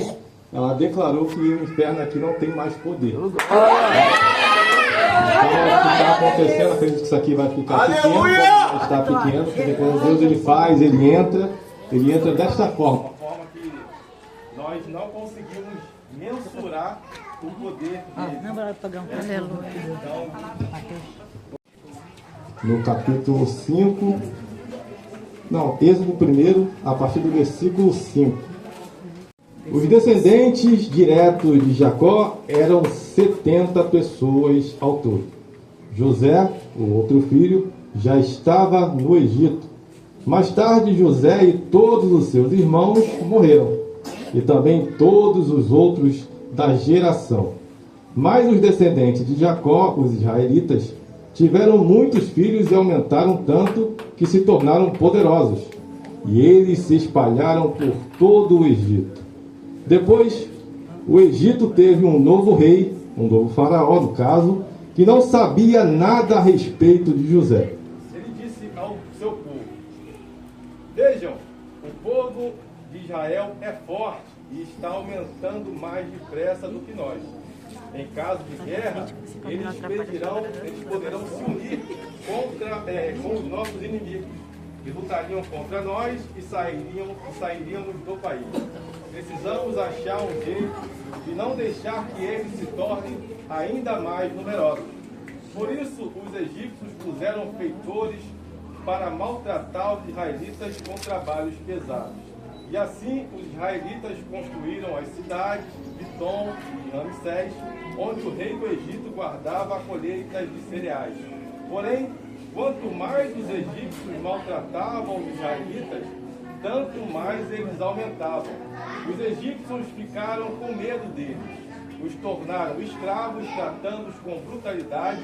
que ela declarou que o inferno aqui não tem mais poder. Então, o que está acontecendo, acredito que isso aqui vai ficar pequeno, vai estar pequeno, porque quando Deus ele faz, ele entra desta forma. Uma forma que nós não conseguimos mensurar o poder dele. Então, no capítulo 5, Êxodo 1, a partir do versículo 5. Os descendentes diretos de Jacó eram 70 pessoas ao todo. José, o outro filho, já estava no Egito. Mais tarde, José e todos os seus irmãos morreram, e também todos os outros da geração. Mas os descendentes de Jacó, os israelitas, tiveram muitos filhos e aumentaram tanto que se tornaram poderosos. E eles se espalharam por todo o Egito. Depois, o Egito teve um novo rei, um novo faraó, no caso, que não sabia nada a respeito de José. Ele disse ao seu povo: vejam, o povo de Israel é forte e está aumentando mais depressa do que nós. Em caso de guerra, eles poderão se unir com os nossos inimigos e lutariam contra nós e sairíamos do país. Precisamos achar um jeito de não deixar que eles se tornem ainda mais numerosos. Por isso, os egípcios puseram feitores para maltratar os israelitas com trabalhos pesados. E assim, os israelitas construíram as cidades de Pitom e Ramsés, onde o rei do Egito guardava a colheita de cereais. Porém, quanto mais os egípcios maltratavam os israelitas, tanto mais eles aumentavam. Os egípcios ficaram com medo deles, os tornaram escravos, tratando-os com brutalidade,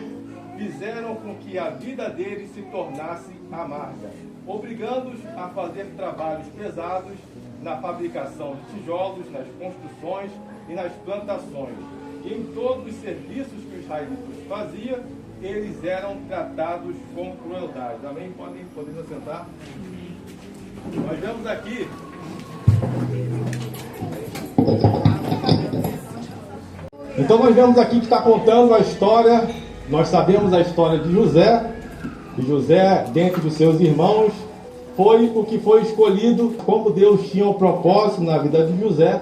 fizeram com que a vida deles se tornasse amarga, obrigando-os a fazer trabalhos pesados na fabricação de tijolos, nas construções e nas plantações. E em todos os serviços que os israelitas faziam, eles eram tratados com crueldade. Amém? Podem assentar. Nós vemos aqui Então nós vemos aqui que está contando a história. Nós sabemos a história de José. E José, dentre os seus irmãos, foi o que foi escolhido. Como Deus tinha um propósito na vida de José,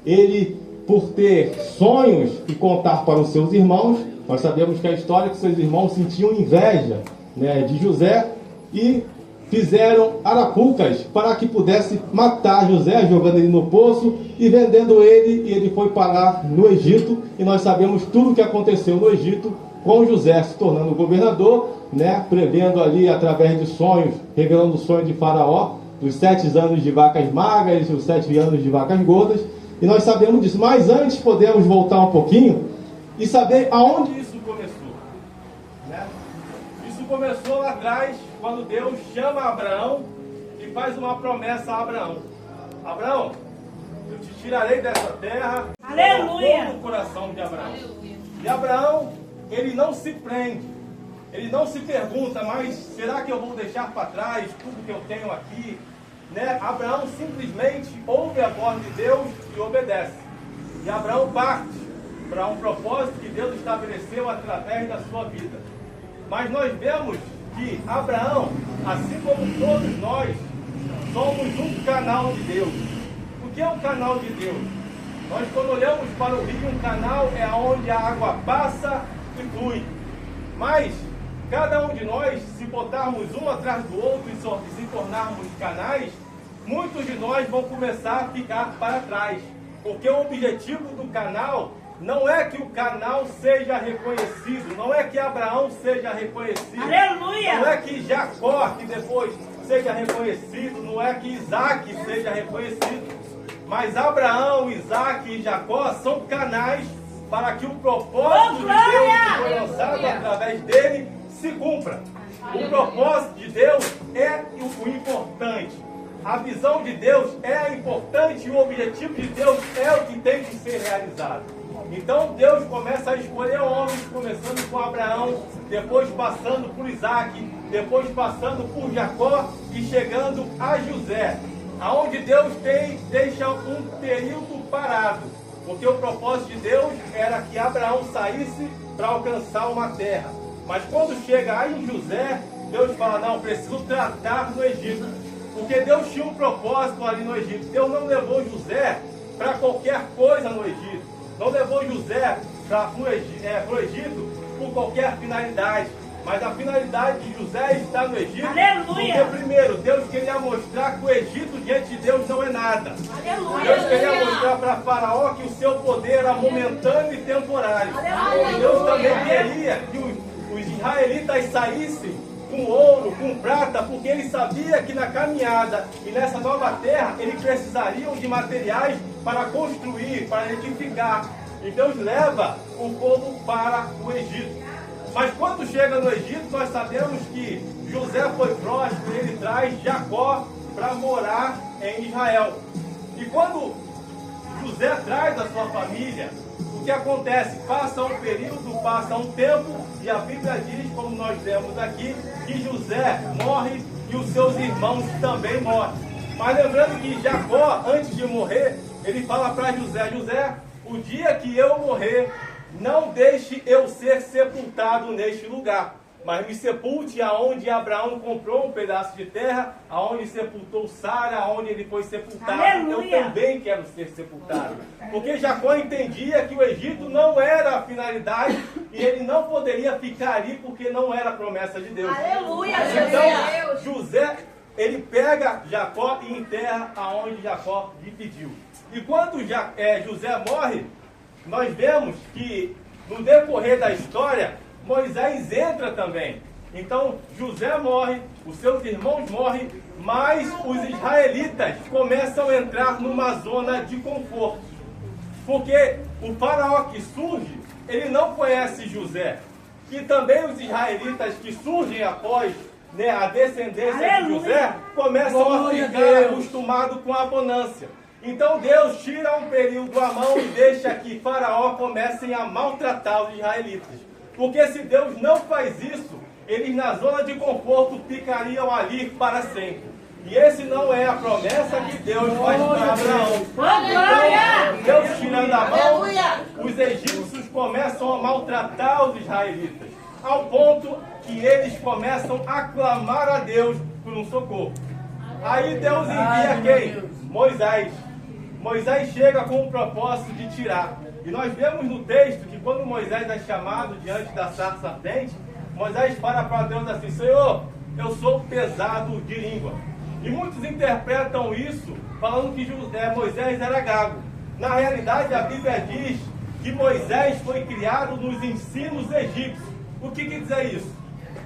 ele, por ter sonhos e contar para os seus irmãos, nós sabemos que a história é que seus irmãos sentiam inveja, de José, e fizeram arapucas para que pudesse matar José, jogando ele no poço e vendendo ele, e ele foi parar no Egito. E nós sabemos tudo o que aconteceu no Egito, com José se tornando governador, prevendo ali através de sonhos, revelando o sonho de Faraó, dos 7 anos de vacas magras e os 7 anos de vacas gordas. E nós sabemos disso. Mas antes podemos voltar um pouquinho e saber aonde isso começou. Isso começou lá atrás, quando Deus chama Abraão e faz uma promessa a Abraão. Abraão, eu te tirarei dessa terra. Aleluia! No coração de Abraão. E Abraão, ele não se prende. Ele não se pergunta, mas será que eu vou deixar para trás tudo que eu tenho aqui? Abraão simplesmente ouve a voz de Deus e obedece. E Abraão parte para um propósito que Deus estabeleceu através da sua vida. Mas nós vemos que Abraão, assim como todos nós, somos um canal de Deus. O que é um canal de Deus? Nós, quando olhamos para o rio, um canal é onde a água passa e flui. Mas cada um de nós, se botarmos um atrás do outro e se tornarmos canais, muitos de nós vão começar a ficar para trás. Porque o objetivo do canal não é que o canal seja reconhecido, não é que Abraão seja reconhecido, aleluia! Não é que Jacó, que depois seja reconhecido, não é que Isaac seja reconhecido, mas Abraão, Isaac e Jacó são canais para que o propósito de Deus que foi lançado através dele se cumpra. O propósito de Deus é o importante. A visão de Deus é importante e o objetivo de Deus é o que tem que ser realizado. Então Deus começa a escolher homens, começando com Abraão, depois passando por Isaac, depois passando por Jacó e chegando a José, aonde Deus deixa um período parado, porque o propósito de Deus era que Abraão saísse para alcançar uma terra. Mas quando chega aí em José, Deus fala, não, preciso tratar no Egito, porque Deus tinha um propósito ali no Egito. Deus não levou José para qualquer coisa no Egito, não levou José para o Egito por qualquer finalidade. Mas a finalidade de José está no Egito. Aleluia! Porque primeiro, Deus queria mostrar que o Egito diante de Deus não é nada. Aleluia! Deus queria mostrar para Faraó que o seu poder era momentâneo e temporário. Aleluia! E Deus também queria que os israelitas saíssem com ouro, com prata, porque ele sabia que na caminhada e nessa nova terra, eles precisariam de materiais para construir, para edificar. E Deus leva o povo para o Egito. Mas quando chega no Egito, nós sabemos que José foi próspero e ele traz Jacó para morar em Israel. E quando José traz a sua família, o que acontece? Passa um período, passa um tempo, e a Bíblia diz, como nós lemos aqui, que José morre e os seus irmãos também morrem. Mas lembrando que Jacó, antes de morrer, ele fala para José, José, o dia que eu morrer, não deixe eu ser sepultado neste lugar, mas me sepulte aonde Abraão comprou um pedaço de terra, aonde sepultou Sara, aonde ele foi sepultado. Aleluia! Eu também quero ser sepultado. Porque Jacó entendia que o Egito não era a finalidade e ele não poderia ficar ali porque não era a promessa de Deus. Aleluia! Então, José, ele pega Jacó e enterra aonde Jacó lhe pediu. E quando José morre, nós vemos que no decorrer da história, Moisés entra também. Então José morre, os seus irmãos morrem, mas os israelitas começam a entrar numa zona de conforto. Porque o faraó que surge, ele não conhece José. E também os israelitas que surgem após a descendência de José, começam a ficar acostumados com a abundância. Então Deus tira um período a mão e deixa que Faraó comecem a maltratar os israelitas. Porque se Deus não faz isso, eles na zona de conforto ficariam ali para sempre. E esse não é a promessa que Deus faz para Abraão. Então, Deus tirando a mão, os egípcios começam a maltratar os israelitas. Ao ponto que eles começam a clamar a Deus por um socorro. Aí Deus envia quem? Moisés. Moisés chega com o propósito de tirar. E nós vemos no texto que quando Moisés é chamado diante da sarça ardente, Moisés para Deus assim, Senhor, eu sou pesado de língua. E muitos interpretam isso falando que Moisés era gago. Na realidade, a Bíblia diz que Moisés foi criado nos ensinos egípcios. O que quer dizer isso?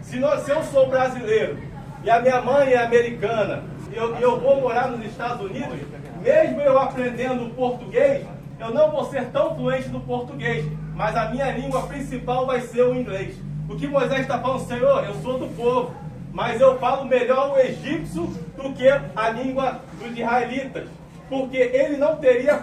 Se eu sou brasileiro e a minha mãe é americana e eu vou morar nos Estados Unidos, mesmo eu aprendendo português, eu não vou ser tão fluente no português, mas a minha língua principal vai ser o inglês. O que Moisés está falando, Senhor, eu sou do povo, mas eu falo melhor o egípcio do que a língua dos israelitas, porque ele não teria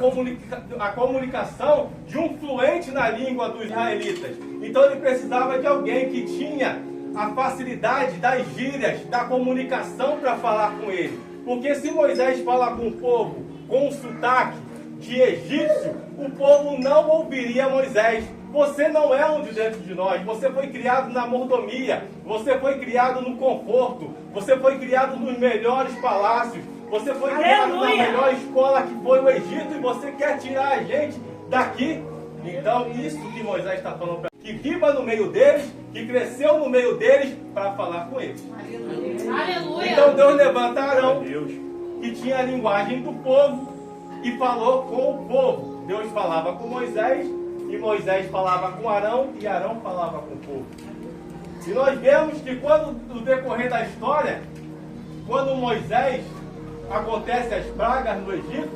a comunicação de um fluente na língua dos israelitas. Então ele precisava de alguém que tinha a facilidade das gírias, da comunicação para falar com ele. Porque se Moisés fala com o povo com um sotaque de egípcio, o povo não ouviria Moisés. Você não é um de dentro de nós, você foi criado na mordomia, você foi criado no conforto, você foi criado nos melhores palácios, você foi criado na melhor escola que foi o Egito e você quer tirar a gente daqui. Então isso que Moisés está falando para que viva no meio deles, que cresceu no meio deles para falar com eles. Aleluia. Então Deus levanta Arão, que tinha a linguagem do povo, e falou com o povo. Deus falava com Moisés, e Moisés falava com Arão, e Arão falava com o povo. E nós vemos que quando, no decorrer da história, quando Moisés acontece as pragas no Egito,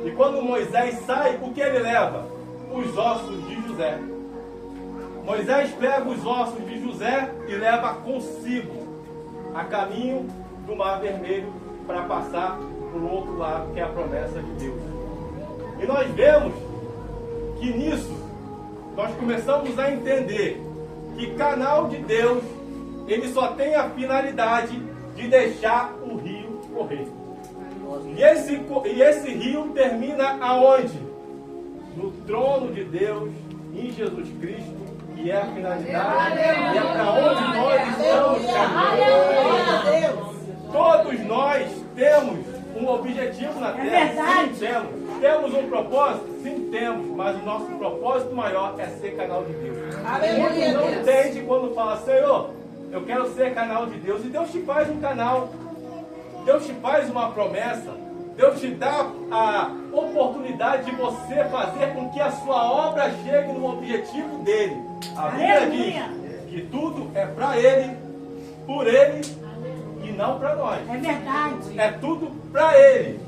e quando Moisés sai, o que ele leva? Os ossos de José. Moisés pega os ossos de José e leva consigo a caminho do Mar Vermelho para passar para o outro lado, que é a promessa de Deus. E nós vemos que nisso nós começamos a entender que canal de Deus, ele só tem a finalidade de deixar o rio correr. E esse rio termina aonde? no trono de Deus, em Jesus Cristo, que é a finalidade, e é para onde nós estamos caminhando. Todos nós temos um objetivo na Terra. Sim, temos. Temos um propósito? Sim, temos. Mas o nosso propósito maior é ser canal de Deus. Muitos não entendem quando fala, Senhor, eu quero ser canal de Deus. E Deus te faz um canal. Deus te faz uma promessa. Deus te dá a oportunidade de você fazer com que a sua obra chegue no objetivo dele. A Bíblia diz que tudo é para Ele, por Ele e não para nós. É verdade. É tudo para Ele,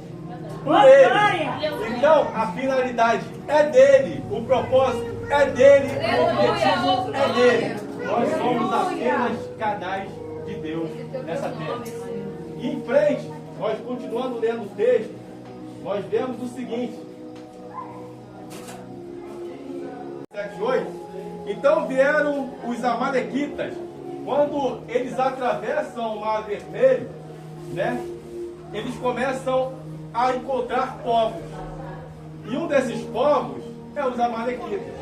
por Ele. Então, a finalidade é dele, o propósito é dele, o objetivo é dele. Nós somos apenas canais de Deus nessa terra. E em frente, nós continuando lendo o texto, nós vemos o seguinte. 7:8. Então vieram os amalequitas. Quando eles atravessam o Mar Vermelho, né, eles começam a encontrar povos. E um desses povos é os amalequitas.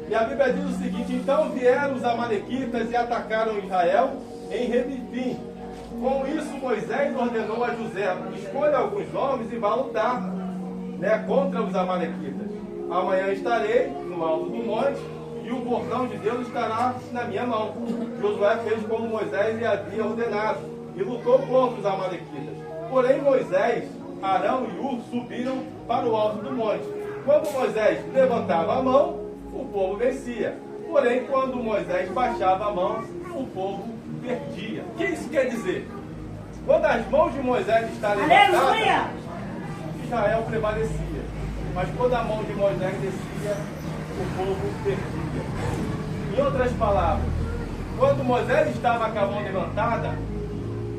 E a Bíblia diz o seguinte: então vieram os amalequitas e atacaram Israel em Refidim. Com isso Moisés ordenou a José: escolha alguns homens e vá lutar, né, contra os amalequitas. Amanhã estarei no alto do monte e o bordão de Deus estará na minha mão. Josué fez como Moisés lhe havia ordenado e lutou contra os amalequitas. Porém Moisés, Arão e Hur subiram para o alto do monte. Quando Moisés levantava a mão, o povo vencia. Porém, quando Moisés baixava a mão, o povo perdia. O que isso quer dizer? Quando as mãos de Moisés estavam levantadas, Israel prevalecia. Mas quando a mão de Moisés descia, o povo perdia. Em outras palavras, quando Moisés estava com a mão levantada,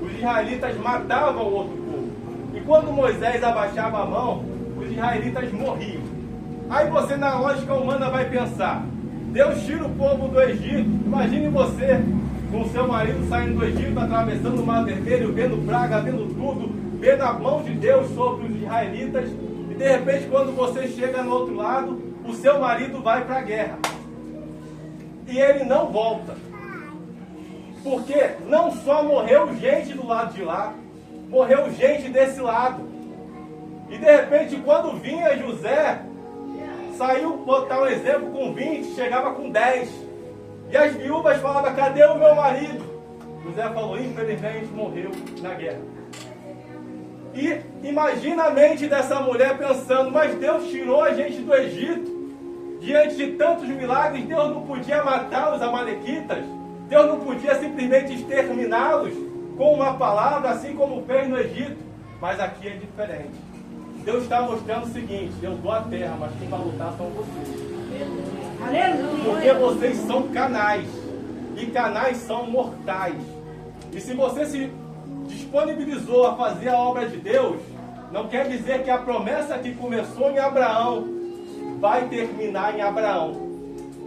os israelitas matavam o outro povo. E quando Moisés abaixava a mão, os israelitas morriam. Aí você, na lógica humana, vai pensar: Deus tira o povo do Egito. Imagine você com seu marido saindo do Egito, atravessando o Mar Vermelho, vendo praga, vendo tudo, vendo a mão de Deus sobre os israelitas. E de repente, quando você chega no outro lado, o seu marido vai para a guerra. E ele não volta. Porque não só morreu gente do lado de lá, morreu gente desse lado. E de repente, quando vinha José, saiu, botar um exemplo, com 20, chegava com 10. E as viúvas falavam: cadê o meu marido? José falou: infelizmente morreu na guerra. E imagina a mente dessa mulher pensando: mas Deus tirou a gente do Egito. Diante de tantos milagres, Deus não podia matar os amalequitas? Deus não podia simplesmente exterminá-los com uma palavra, assim como fez no Egito? Mas aqui é diferente. Deus está mostrando o seguinte: eu dou a terra, mas quem vai lutar são vocês. Porque vocês são canais. E canais são mortais. E se você se disponibilizou a fazer a obra de Deus, não quer dizer que a promessa que começou em Abraão vai terminar em Abraão.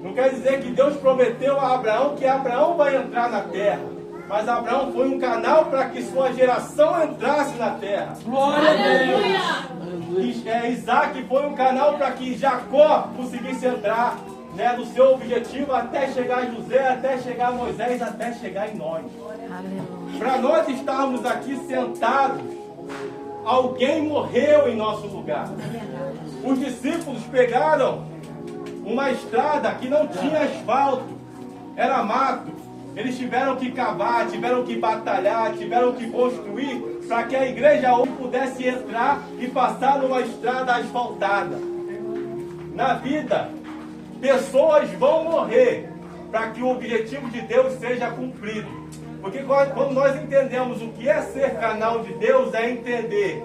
Não quer dizer que Deus prometeu a Abraão que Abraão vai entrar na terra. Mas Abraão foi um canal para que sua geração entrasse na terra. Glória a Deus! Isaac foi um canal para que Jacó conseguisse entrar, né, no seu objetivo, até chegar em José, até chegar a Moisés, até chegar em nós. Para nós estarmos aqui sentados, alguém morreu em nosso lugar. Os discípulos pegaram uma estrada que não tinha asfalto, era mato. Eles tiveram que cavar, tiveram que batalhar, tiveram que construir para que a igreja hoje pudesse entrar e passar numa estrada asfaltada. Na vida, pessoas vão morrer para que o objetivo de Deus seja cumprido. Porque quando nós entendemos o que é ser canal de Deus, é entender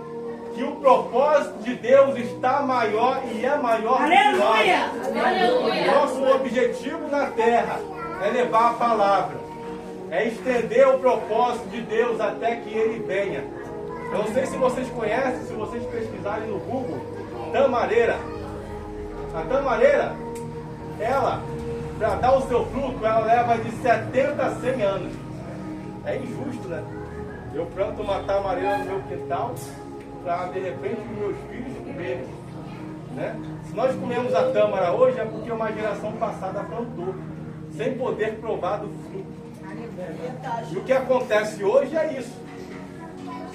que o propósito de Deus está maior e é maior do que nós. Nosso objetivo na terra é levar a palavra, é estender o propósito de Deus até que Ele venha. Eu não sei se vocês conhecem, se vocês pesquisarem no Google, tamareira. A tamareira, ela, para dar o seu fruto, ela leva de 70 a 100 anos. É injusto, né? Eu planto uma tamareira no meu quintal para, de repente, os meus filhos comerem. né? Se nós comemos a tâmara hoje é porque uma geração passada plantou, sem poder provar do fruto. E o que acontece hoje é isso.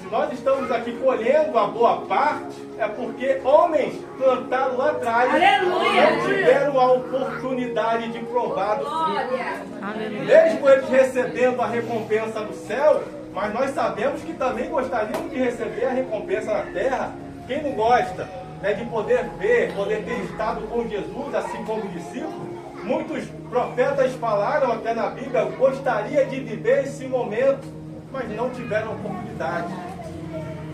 Se nós estamos aqui colhendo a boa parte, é porque homens plantaram lá atrás, não tiveram a oportunidade de provar do fruto. Mesmo eles recebendo a recompensa do céu, mas nós sabemos que também gostariam de receber a recompensa na terra. Quem não gosta, né, de poder ver, poder ter estado com Jesus, assim como discípulo? Muitos profetas falaram até na Bíblia, gostaria de viver esse momento, mas não tiveram oportunidade.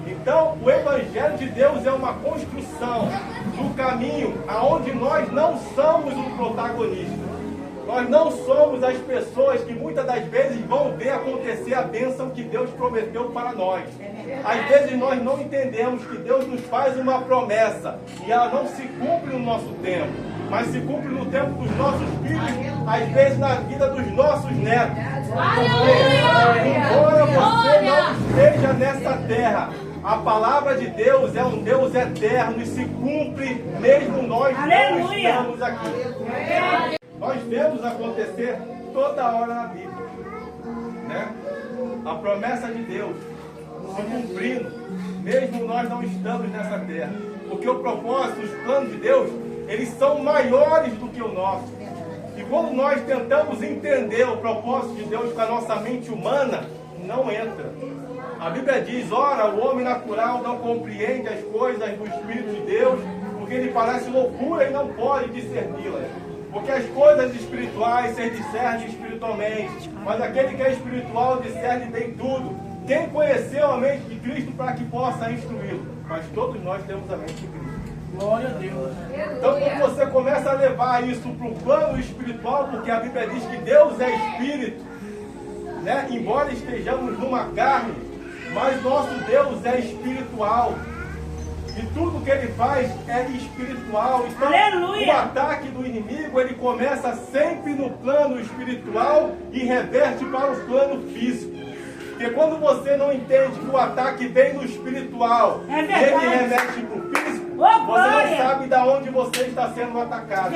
Então, o Evangelho de Deus é uma construção do caminho aonde nós não somos o protagonista. Nós não somos as pessoas que muitas das vezes vão ver acontecer a bênção que Deus prometeu para nós. Às vezes nós não entendemos que Deus nos faz uma promessa e ela não se cumpre no nosso tempo, mas se cumpre no tempo dos nossos filhos, às vezes na vida dos nossos netos. Embora você não esteja nessa terra, a palavra de Deus é um Deus eterno e se cumpre mesmo nós não estamos aqui. Nós vemos acontecer toda hora na Bíblia, né? A promessa de Deus se cumprindo, mesmo nós não estamos nessa terra. Porque o propósito, os planos de Deus, eles são maiores do que o nosso. E quando nós tentamos entender o propósito de Deus com a nossa mente humana, não entra. A Bíblia diz, ora, o homem natural não compreende as coisas do Espírito de Deus, porque ele parece loucura e não pode discerni-las. Porque as coisas espirituais se discernem espiritualmente, mas aquele que é espiritual discerne bem tudo. Quem conheceu a mente de Cristo para que possa instruí-lo? Mas todos nós temos a mente de Cristo. Glória a Deus. Então, quando você começa a levar isso para o plano espiritual, porque a Bíblia diz que Deus é espírito, né? Embora estejamos numa carne, mas nosso Deus é espiritual. E tudo que ele faz é espiritual. Então, aleluia, o ataque do inimigo, ele começa sempre no plano espiritual e reverte para o plano físico. Porque quando você não entende que o ataque vem do espiritual e ele remete para o físico, você não sabe de onde você está sendo atacado.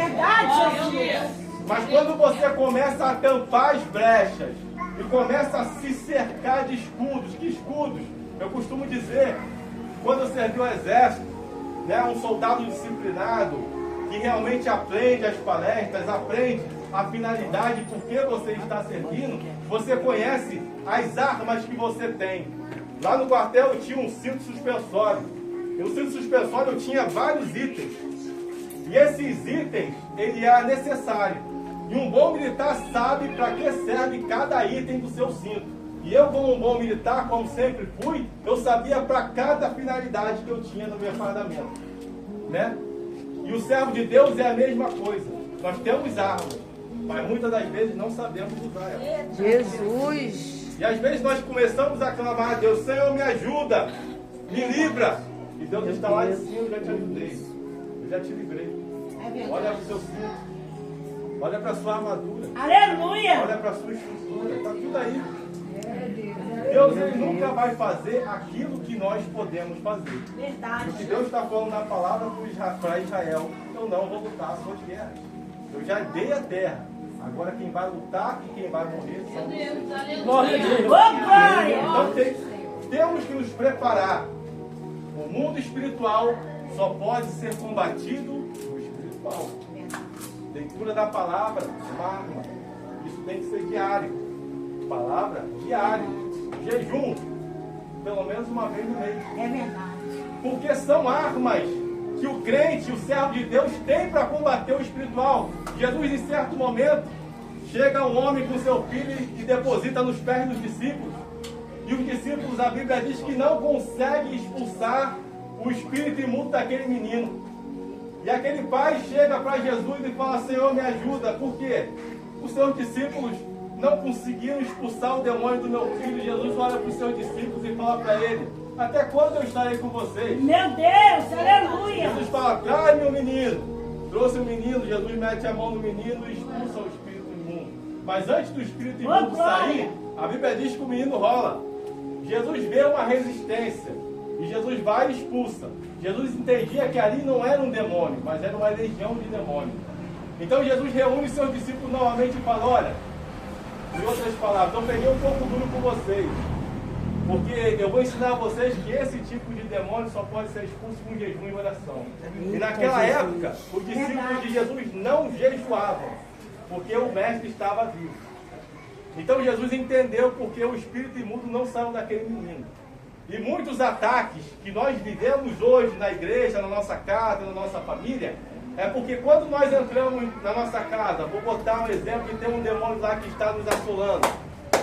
Mas quando você começa a tampar as brechas e começa a se cercar de escudos, que escudos? Eu costumo dizer, quando eu servi o exército, né, um soldado disciplinado, que realmente aprende as palestras, aprende a finalidade, por que você está servindo, você conhece as armas que você tem. Lá no quartel eu tinha um cinto suspensório. E no cinto suspensório eu tinha vários itens. E esses itens, ele é necessário. E um bom militar sabe para que serve cada item do seu cinto. E eu, como um bom militar, como sempre fui, eu sabia para cada finalidade que eu tinha no meu fardamento, né? E o servo de Deus é a mesma coisa. Nós temos armas, mas muitas das vezes não sabemos usar elas. Jesus! E às vezes nós começamos a clamar a Deus, Senhor, me ajuda, me livra. E Deus está lá em cima, eu já te ajudei, eu já te livrei. Olha para o seu cinto, olha para a sua armadura, aleluia, olha para a sua estrutura, está tudo aí. Deus, ele nunca vai fazer aquilo que nós podemos fazer. Verdade. O que Deus está falando na palavra para Israel, eu não vou lutar as suas guerras. Eu já dei a terra. Agora quem vai lutar e quem vai morrer são vocês. Glória a Deus. Então temos que nos preparar. O mundo espiritual só pode ser combatido no espiritual. Leitura da palavra, uma arma. Isso tem que ser diário. Palavra diário. Jejum, pelo menos uma vez no mês. É verdade. Porque são armas que o crente, o servo de Deus, tem para combater o espiritual. Jesus, em certo momento, chega um homem com seu filho e deposita nos pés dos discípulos. E os discípulos, a Bíblia diz que não conseguem expulsar o espírito imundo daquele menino. E aquele pai chega para Jesus e fala, Senhor, me ajuda. Por quê? Os seus discípulos não conseguiram expulsar o demônio do meu filho. Jesus olha para os seus discípulos e fala para ele, até quando eu estarei com vocês? Meu Deus, aleluia. Jesus fala, traz-me o menino. Trouxe o menino, Jesus mete a mão no menino e expulsa o espírito imundo. Mas antes do espírito imundo sair, a Bíblia diz que o menino rola. Jesus vê uma resistência. E Jesus vai e expulsa. Jesus entendia que ali não era um demônio, mas era uma legião de demônios. Então Jesus reúne seus discípulos novamente e fala, olha, em outras palavras, eu peguei um pouco duro com vocês, porque eu vou ensinar a vocês que esse tipo de demônio só pode ser expulso com jejum e oração. E naquela época, os discípulos de Jesus não jejuavam, porque o mestre estava vivo. Então Jesus entendeu porque o espírito imundo não saiu daquele menino. E muitos ataques que nós vivemos hoje na igreja, na nossa casa, na nossa família, é porque quando nós entramos na nossa casa, vou botar um exemplo que tem um demônio lá que está nos assolando,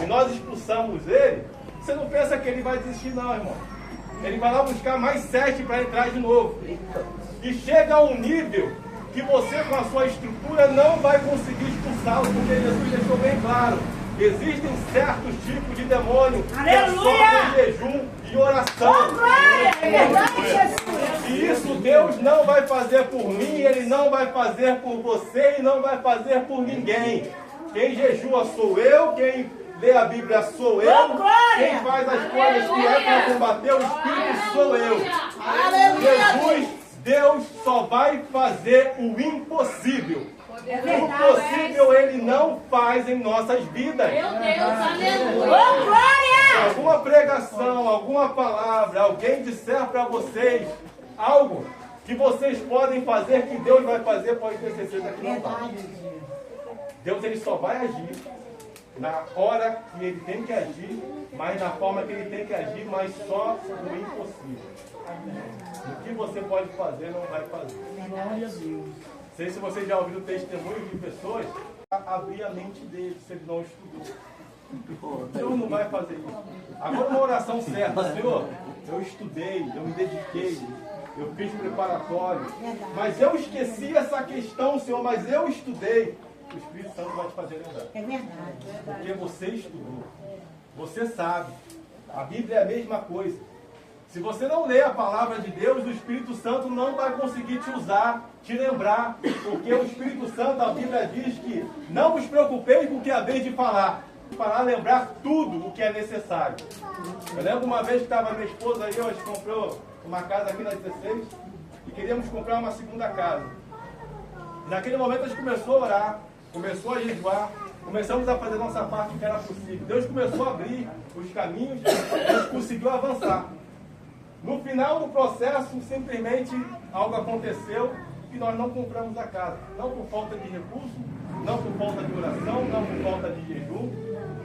e nós expulsamos ele, você não pensa que ele vai desistir não, irmão. Ele vai lá buscar mais 7 para entrar de novo. E chega a um nível que você com a sua estrutura não vai conseguir expulsá-lo, porque Jesus deixou bem claro. Existem certos tipos de demônio que é só em jejum e oração. Oh, glória! É verdade, Jesus! E isso Deus não vai fazer por mim, Ele não vai fazer por você e não vai fazer por ninguém. Quem jejua sou eu, quem lê a Bíblia sou eu, quem faz as coisas que é para combater o Espírito sou eu. Jesus, Deus só vai fazer o impossível. O possível Ele não faz em nossas vidas. Meu Deus, aleluia! Oh, glória! Alguma pregação, alguma palavra, alguém disser para vocês algo que vocês podem fazer, que Deus vai fazer, pode ter certeza que não vai. Deus ele só vai agir na hora que Ele tem que agir, mas na forma que Ele tem que agir, mas só no impossível. O que você pode fazer, não vai fazer. Não sei se você já ouviu testemunhos de pessoas abrir a mente dele, se ele não estudou. Deus não vai fazer isso. Agora uma oração certa, Senhor, eu estudei, eu me dediquei, eu fiz preparatório, mas eu esqueci essa questão, Senhor, mas eu estudei. O Espírito Santo vai te fazer lembrar. É verdade. Porque você estudou. Você sabe. A Bíblia é a mesma coisa. Se você não lê a palavra de Deus, o Espírito Santo não vai conseguir te usar, te lembrar. Porque o Espírito Santo, a Bíblia diz que não vos preocupeis com o que haveis de falar. Para lembrar tudo o que é necessário. Eu lembro uma vez que estava minha esposa e eu, a gente comprou uma casa aqui na 16 e queríamos comprar uma segunda casa. E naquele momento a gente começou a orar, começou a jejuar, começamos a fazer nossa parte que era possível. Deus começou a abrir os caminhos e a gente conseguiu avançar. No final do processo, simplesmente algo aconteceu e nós não compramos a casa. Não por falta de recurso, não por falta de oração, não por falta de jejum,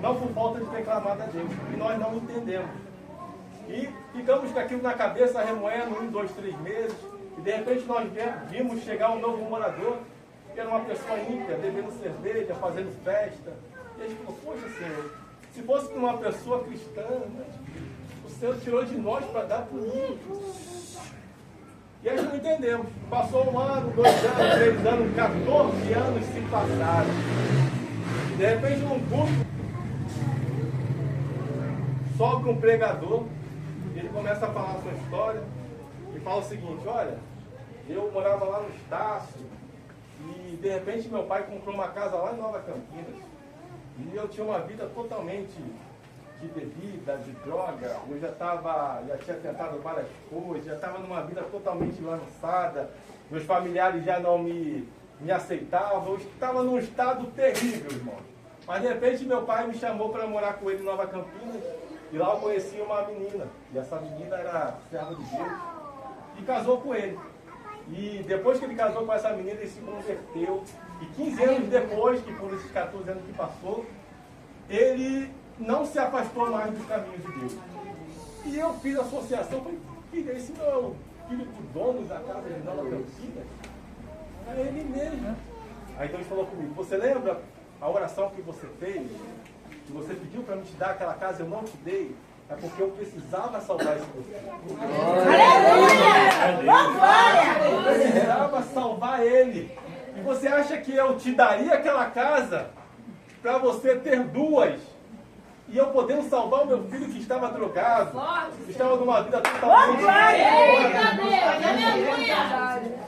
não por falta de ter clamado a Deus, porque nós não entendemos. E ficamos com aquilo na cabeça, remoendo 1, 2, 3 meses, e de repente nós vimos chegar um novo morador, que era uma pessoa ímpia, bebendo cerveja, fazendo festa. E a gente falou, poxa Senhor, se fosse uma pessoa cristã, o Senhor tirou de nós para dar para o ímpio. E a gente não entendemos. Passou 1 ano, 2 anos, 3 anos, 14 anos se passaram. E de repente num culto, sobe um pregador, ele começa a falar a sua história, e fala o seguinte, olha, eu morava lá no Estácio, e de repente meu pai comprou uma casa lá em Nova Campinas, e eu tinha uma vida totalmente de bebida, de droga, eu já tinha tentado várias coisas, já estava numa vida totalmente lançada, meus familiares já não me aceitavam, eu estava num estado terrível, irmão. Mas de repente meu pai me chamou para morar com ele em Nova Campinas, e lá eu conheci uma menina, e essa menina era serva de Deus, e casou com ele. E depois que ele casou com essa menina, ele se converteu, e 15 anos depois, que por esses 14 anos que passou, ele não se afastou mais dos caminhos de Deus. E eu fiz associação, falei, filho, esse não é o filho do dono da casa de Nova Campinas? É ele mesmo. Aí então ele falou comigo, você lembra a oração que você fez? Que você pediu para me te dar aquela casa, eu não te dei? É porque eu precisava salvar esse filho. Aleluia! Eu precisava salvar ele. E você acha que eu te daria aquela casa para você ter 2? E eu podendo salvar o meu filho que estava drogado, que estava numa vida totalmente...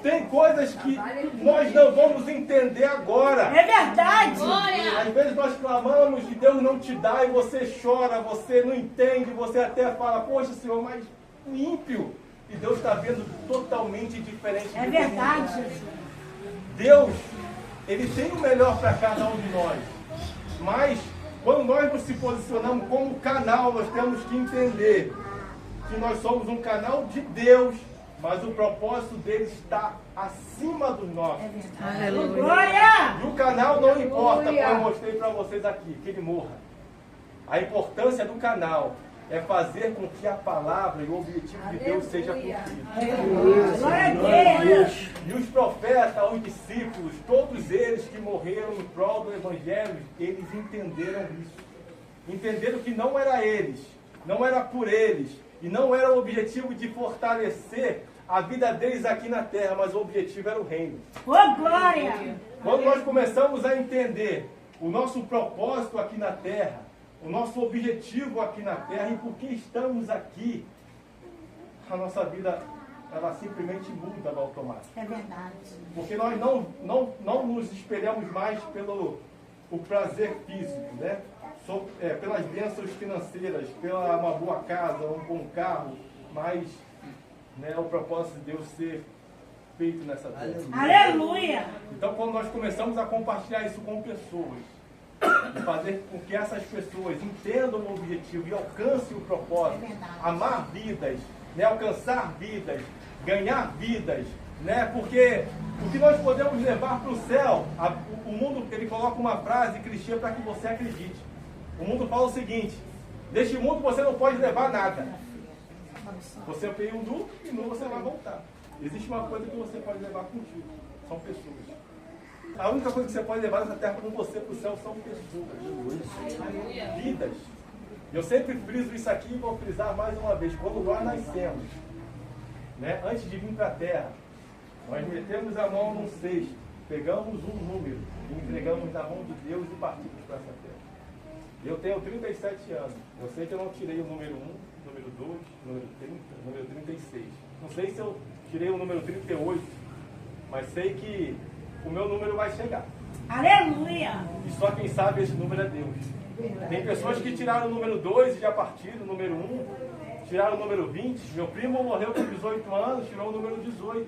Tem coisas que nós não vamos entender agora. É verdade! Às vezes nós clamamos e Deus não te dá e você chora, você não entende, você até fala, poxa Senhor, mas ímpio. E Deus está vendo totalmente diferente. É verdade, Jesus. Deus, Ele tem o melhor para cada um de nós. Mas, quando nós nos se posicionamos como canal, nós temos que entender que nós somos um canal de Deus, mas o propósito dele está acima dos nossos. Glória! E o canal não importa, como eu mostrei para vocês aqui, que ele morra. A importância do canal é fazer com que a palavra e o objetivo de Deus seja cumprido. Glória a Deus! E os profetas, os discípulos, todos eles que morreram em prol do Evangelho, eles entenderam isso. Entenderam que não era eles, não era por eles, e não era o objetivo de fortalecer a vida deles aqui na terra, mas o objetivo era o reino. Ô, glória! Quando nós começamos a entender o nosso propósito aqui na terra, o nosso objetivo aqui na terra e por que estamos aqui, a nossa vida, ela simplesmente muda no automático. É verdade. Porque nós não nos espelhamos mais pelo o prazer físico, né? Pelas bênçãos financeiras, pela uma boa casa, um bom carro, mas, né, o propósito de Deus ser feito nessa terra. Aleluia! Então, quando nós começamos a compartilhar isso com pessoas, e fazer com que essas pessoas entendam o objetivo e alcancem o propósito, amar vidas, né, alcançar vidas, ganhar vidas, né, porque o que nós podemos levar para o céu, o mundo, ele coloca uma frase clichê para que você acredite. O mundo fala o seguinte: deste mundo você não pode levar nada. Você tem um duro e não você vai voltar. Existe uma coisa que você pode levar contigo, são pessoas. A única coisa que você pode levar nessa terra com você para o céu são pessoas, vidas. Eu sempre friso isso aqui e vou frisar mais uma vez. Quando nós nascemos, né, antes de vir para a terra, nós metemos a mão num cesto, pegamos um número e entregamos na mão de Deus e partimos para essa terra. Eu tenho 37 anos. Eu sei que eu não tirei o número 1, número 2, número 30, número 36. Não sei se eu tirei o número 38, mas sei que o meu número vai chegar. Aleluia! E só quem sabe esse número é Deus. Tem pessoas que tiraram o número 2 e já partiram, o número 1, tiraram o número 20. Meu primo morreu com 18 anos, tirou o número 18.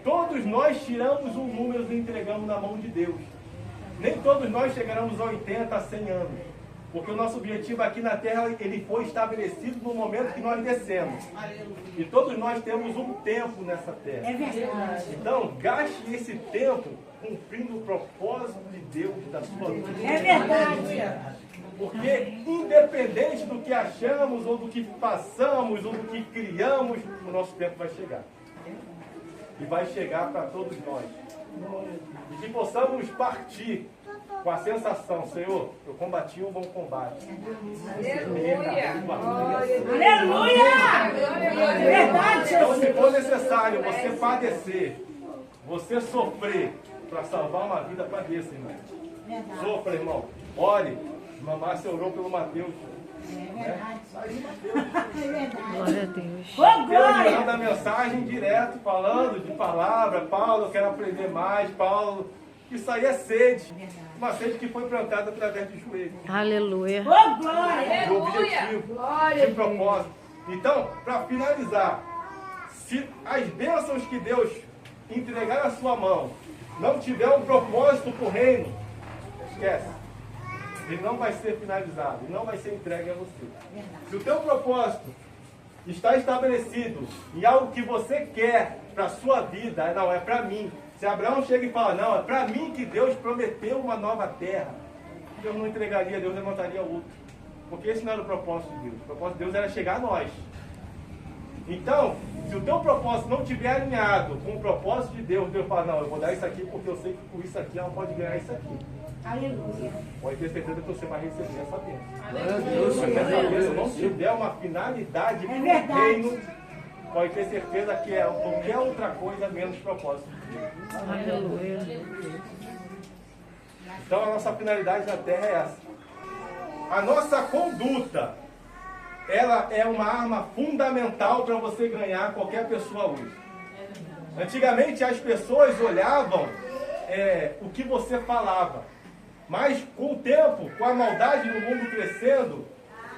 Todos nós tiramos um número e entregamos na mão de Deus. Nem todos nós chegaremos a 80, a 100 anos. Porque o nosso objetivo aqui na terra, ele foi estabelecido no momento que nós descemos. E todos nós temos um tempo nessa terra. É verdade. Então, gaste esse tempo cumprindo o propósito de Deus da sua vida. É verdade. Porque, independente do que achamos, ou do que passamos, ou do que criamos, o nosso tempo vai chegar. E vai chegar para todos nós. E que possamos partir com a sensação: Senhor, eu combati um bom combate. Aleluia! É verdade, Então, se Jesus. for necessário você padecer, você sofrer para salvar uma vida, padeça, irmão. Verdade. Sofra, irmão. Ore. Mamá se orou pelo Mateus. É verdade. Sai de Mateus. É verdade. Glória a Deus. Ô, Deus glória! manda mensagem direto, falando de palavra. Paulo, eu quero aprender mais. Paulo, isso aí é sede. Uma sede que foi plantada através de joelhos. Aleluia. Ô, glória! De objetivo, de propósito. Então, para finalizar, se as bênçãos que Deus entregar na sua mão não tiver um propósito para o reino, esquece. Ele não vai ser finalizado, ele não vai ser entregue a você. Se o teu propósito está estabelecido em algo que você quer para a sua vida, não, é para mim. Se Abraão chega e fala: não, é para mim que Deus prometeu uma nova terra, Deus não entregaria, Deus levantaria outro. Porque esse não era o propósito de Deus. O propósito de Deus era chegar a nós. Então, se o teu propósito não estiver alinhado com o propósito de Deus, Deus fala: não, eu vou dar isso aqui porque eu sei que por isso aqui ela pode ganhar isso aqui. Aleluia! Pode ter certeza que você vai receber essa bênção. Mas essa bênção não tiver uma finalidade para o verdade. reino, pode ter certeza que é qualquer outra coisa menos propósito de Deus. Aleluia. Então a nossa finalidade na terra é essa. A nossa conduta, ela é uma arma fundamental para você ganhar qualquer pessoa hoje. Antigamente as pessoas olhavam o que você falava. Mas com o tempo, com a maldade no mundo crescendo,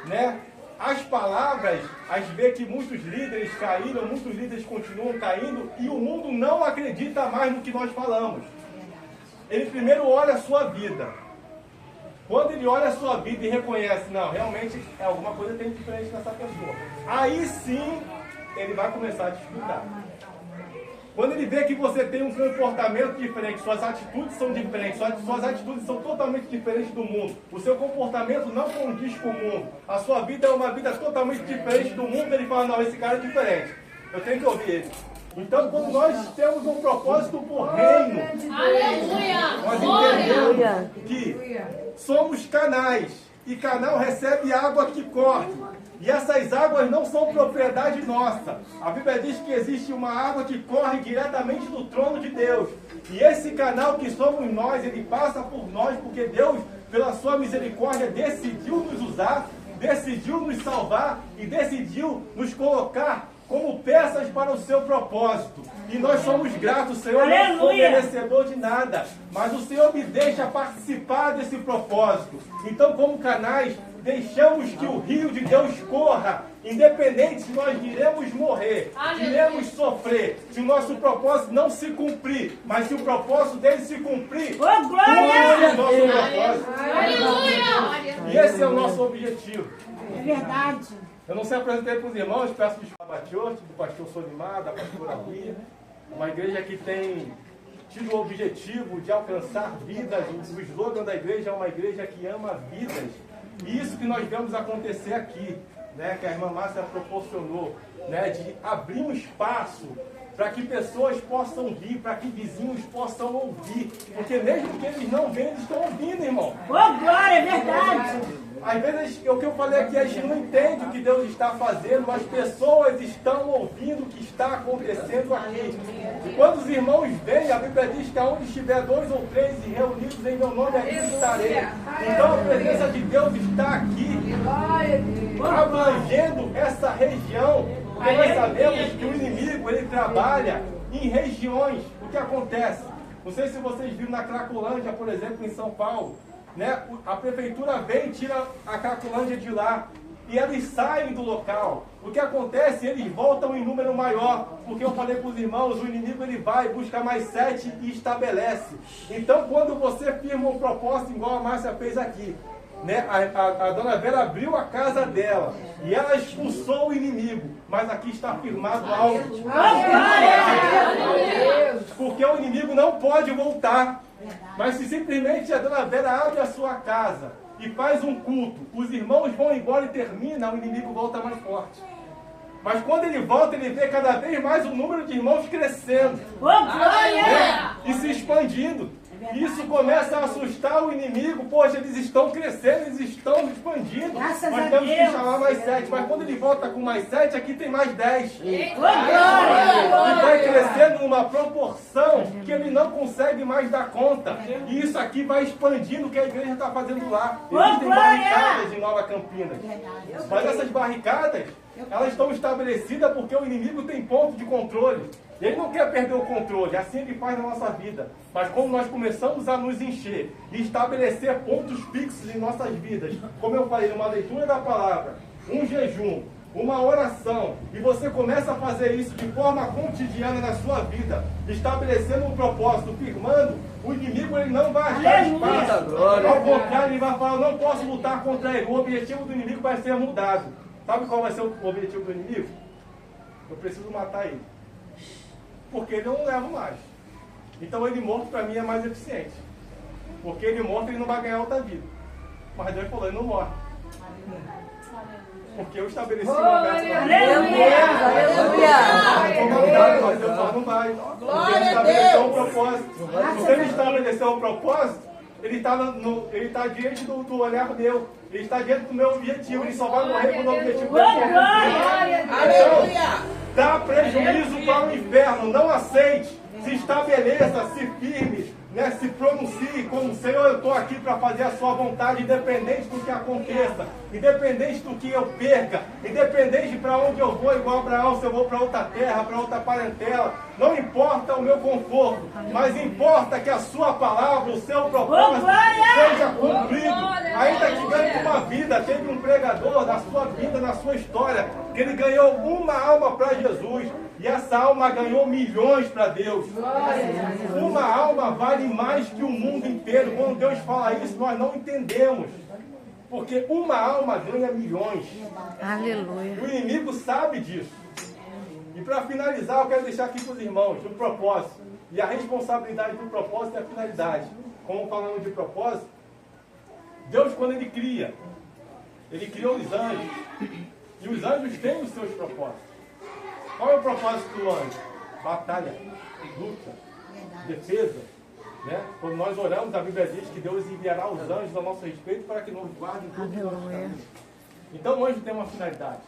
né, as palavras, a gente vê que muitos líderes caíram, muitos líderes continuam caindo e o mundo não acredita mais no que nós falamos. Ele primeiro olha a sua vida. Quando ele olha a sua vida e reconhece, não, realmente alguma coisa tem diferente nessa pessoa. Aí sim, ele vai começar a te escutar. Quando ele vê que você tem um comportamento diferente, suas atitudes são diferentes, suas atitudes são totalmente diferentes do mundo, o seu comportamento não condiz com o mundo, a sua vida é uma vida totalmente diferente do mundo, ele fala, não, esse cara é diferente, eu tenho que ouvir ele. Então, quando nós temos um propósito por reino, nós entendemos que somos canais, e canal recebe água que corre. E essas águas não são propriedade nossa. A Bíblia diz que existe uma água que corre diretamente do trono de Deus. E esse canal que somos nós, ele passa por nós, porque Deus, pela sua misericórdia, decidiu nos usar, decidiu nos salvar e decidiu nos colocar como peças para o seu propósito. E nós somos gratos, Senhor, não sou merecedor de nada, mas o Senhor me deixa participar desse propósito. Então, como canais, deixamos que o rio de Deus corra, independente se nós iremos morrer, iremos sofrer, se o nosso propósito não se cumprir, mas se o propósito dele se cumprir, glória! O nosso propósito. Aleluia! E esse é o nosso objetivo. É verdade. Eu não sei, apresentei para os irmãos, peço desculpa da Church, do pastor Solimar, da pastora Bia, uma igreja que tem tido o objetivo de alcançar vidas. O slogan da igreja é uma igreja que ama vidas. E isso que nós vemos acontecer aqui, né, que a irmã Márcia proporcionou, né, de abrir um espaço para que pessoas possam vir, para que vizinhos possam ouvir. Porque mesmo que eles não venham, eles estão ouvindo, irmão. Glória, é verdade. Às vezes, o que eu falei aqui, a gente não entende o que Deus está fazendo, mas pessoas estão ouvindo o que está acontecendo aqui. E quando os irmãos vêm, a Bíblia diz que aonde estiver 2 ou 3 reunidos em meu nome, ali estarei. Então a presença de Deus está aqui, abrangendo essa região, porque nós sabemos que o inimigo, ele trabalha em regiões. O que acontece? Não sei se vocês viram na Cracolândia, por exemplo, em São Paulo, né? A prefeitura vem e tira a Cracolândia de lá e eles saem do local. O que acontece? Eles voltam em número maior, porque eu falei para os irmãos, o inimigo ele vai, busca mais 7 e estabelece. Então, quando você firma um propósito igual a Márcia fez aqui, né? A dona Vera abriu a casa dela e ela expulsou o inimigo, mas aqui está firmado algo, porque o inimigo não pode voltar. Mas se simplesmente a dona Vera abre a sua casa e faz um culto, os irmãos vão embora e termina, o inimigo volta mais forte. Mas quando ele volta, ele vê cada vez mais o número de irmãos crescendo, né? E se expandindo. Isso começa a assustar o inimigo. Poxa, eles estão crescendo, eles estão expandindo. Nós temos que chamar mais 7. Mas quando ele volta com mais 7, aqui tem mais 10. E vai crescendo numa proporção que ele não consegue mais dar conta. E isso aqui vai expandindo o que a igreja está fazendo lá. Existem barricadas em Nova Campinas. Mas essas barricadas, elas estão estabelecidas porque o inimigo tem ponto de controle. Ele não quer perder o controle, assim ele faz na nossa vida. Mas como nós começamos a nos encher e estabelecer pontos fixos em nossas vidas, como eu falei, uma leitura da palavra, um jejum, uma oração, e você começa a fazer isso de forma cotidiana na sua vida, estabelecendo um propósito, firmando, o inimigo ele não vai achar espaço. Ao contrário, ele vai falar, eu não posso lutar contra ele. O objetivo do inimigo vai ser mudado. Sabe qual vai ser o objetivo do inimigo? Eu preciso matar ele. Porque ele eu não levo mais. Então ele morto para mim é mais eficiente. Porque ele morto ele não vai ganhar outra vida. Mas Deus falou, ele não morre. Porque eu estabeleci uma meta. Mas Deus falou, não vai. Porque ele estabeleceu um propósito. Se ele estabeleceu um propósito, ele está diante do olhar meu. Ele está diante do meu objetivo. Ele só vai morrer quando o objetivo dele for. Então, dá prejuízo para o inferno, não aceite, se estabeleça, se firme, né? Se pronuncie como Senhor, eu estou aqui para fazer a sua vontade, independente do que aconteça, independente do que eu perca, independente de para onde eu vou, igual Abraão, se eu vou para outra terra, para outra parentela, não importa o meu conforto, mas importa que a sua palavra, o seu propósito seja cumprido, ainda que ganhe uma vida teve um pregador na sua vida, na sua história, que ele ganhou uma alma para Jesus. E essa alma ganhou milhões para Deus. Uma alma vale mais que o mundo inteiro. Quando Deus fala isso, nós não entendemos. Porque uma alma ganha milhões. Aleluia. O inimigo sabe disso. E para finalizar, eu quero deixar aqui para os irmãos o propósito. E a responsabilidade do propósito é a finalidade. Como falamos de propósito, Deus, quando Ele criou os anjos. E os anjos têm os seus propósitos. Qual é o propósito do anjo? Batalha, luta, defesa. Né? Quando nós oramos, a Bíblia diz que Deus enviará os anjos a nosso respeito para que nos guardem todos os nossos caminhos. Então o anjo tem uma finalidade.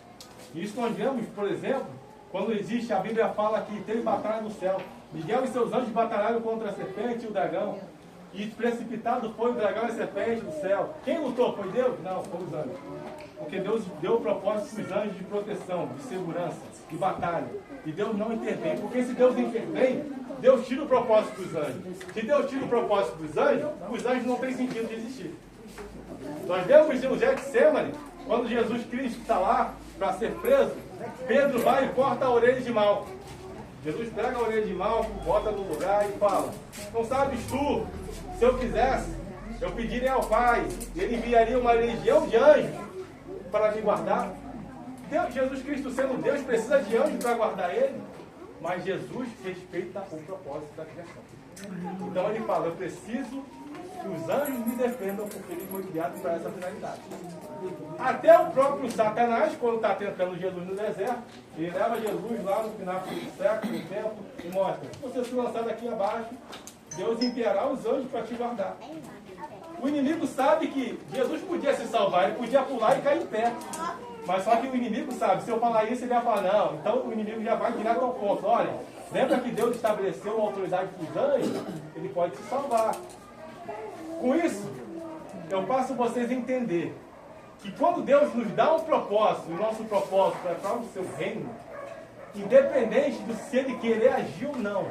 E isso nós vemos, por exemplo, quando existe, a Bíblia fala que teve batalha no céu. Miguel e seus anjos batalharam contra a serpente e o dragão. E precipitado foi o dragão e a serpente do céu. Quem lutou? Foi Deus? Não, foi os anjos. Porque Deus deu o propósito para os anjos de proteção, de segurança, de batalha. E Deus não intervém. Porque se Deus intervém, Deus tira o propósito dos anjos. Se Deus tira o propósito dos anjos não tem sentido de existir. Nós vemos o Getsemane, quando Jesus Cristo está lá para ser preso, Pedro vai e corta a orelha de Malco. Jesus pega a orelha de Malco, bota no lugar e fala: não sabes tu, se eu quisesse, eu pediria ao Pai, e Ele enviaria uma legião de anjos para me guardar. Jesus Cristo, sendo Deus, precisa de anjos para guardar Ele, mas Jesus respeita o propósito da criação. Então Ele fala: eu preciso que os anjos me defendam, porque Ele foi criado para essa finalidade. Até o próprio Satanás, quando está tentando Jesus no deserto, ele leva Jesus lá no final do século, no templo, e mostra: se você se lançar daqui abaixo, Deus enviará os anjos para te guardar. O inimigo sabe que Jesus podia se salvar, ele podia pular e cair em pé. Mas só que o inimigo sabe, se eu falar isso, ele vai falar não. Então o inimigo já vai direto ao ponto. Olha, lembra que Deus estabeleceu uma autoridade para os anjos? Ele pode se salvar. Com isso, eu faço vocês entender que quando Deus nos dá um propósito, o nosso propósito é para o seu reino, independente de se Ele querer agir ou não,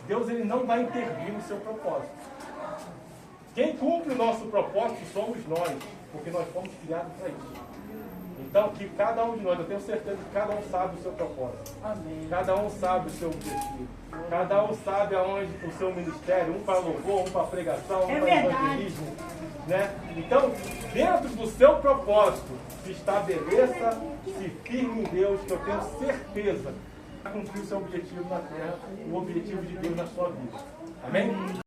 Deus ele não vai intervir no seu propósito. Quem cumpre o nosso propósito somos nós, porque nós fomos criados para isso. Então, que cada um de nós, eu tenho certeza que cada um sabe o seu propósito. Amém. Cada um sabe o seu objetivo. Cada um sabe aonde o seu ministério, um para louvor, um para pregação, um para evangelismo. Né? Então, dentro do seu propósito, se estabeleça, se firme em Deus, que eu tenho certeza que vai cumprir o seu objetivo na terra, o objetivo de Deus na sua vida. Amém?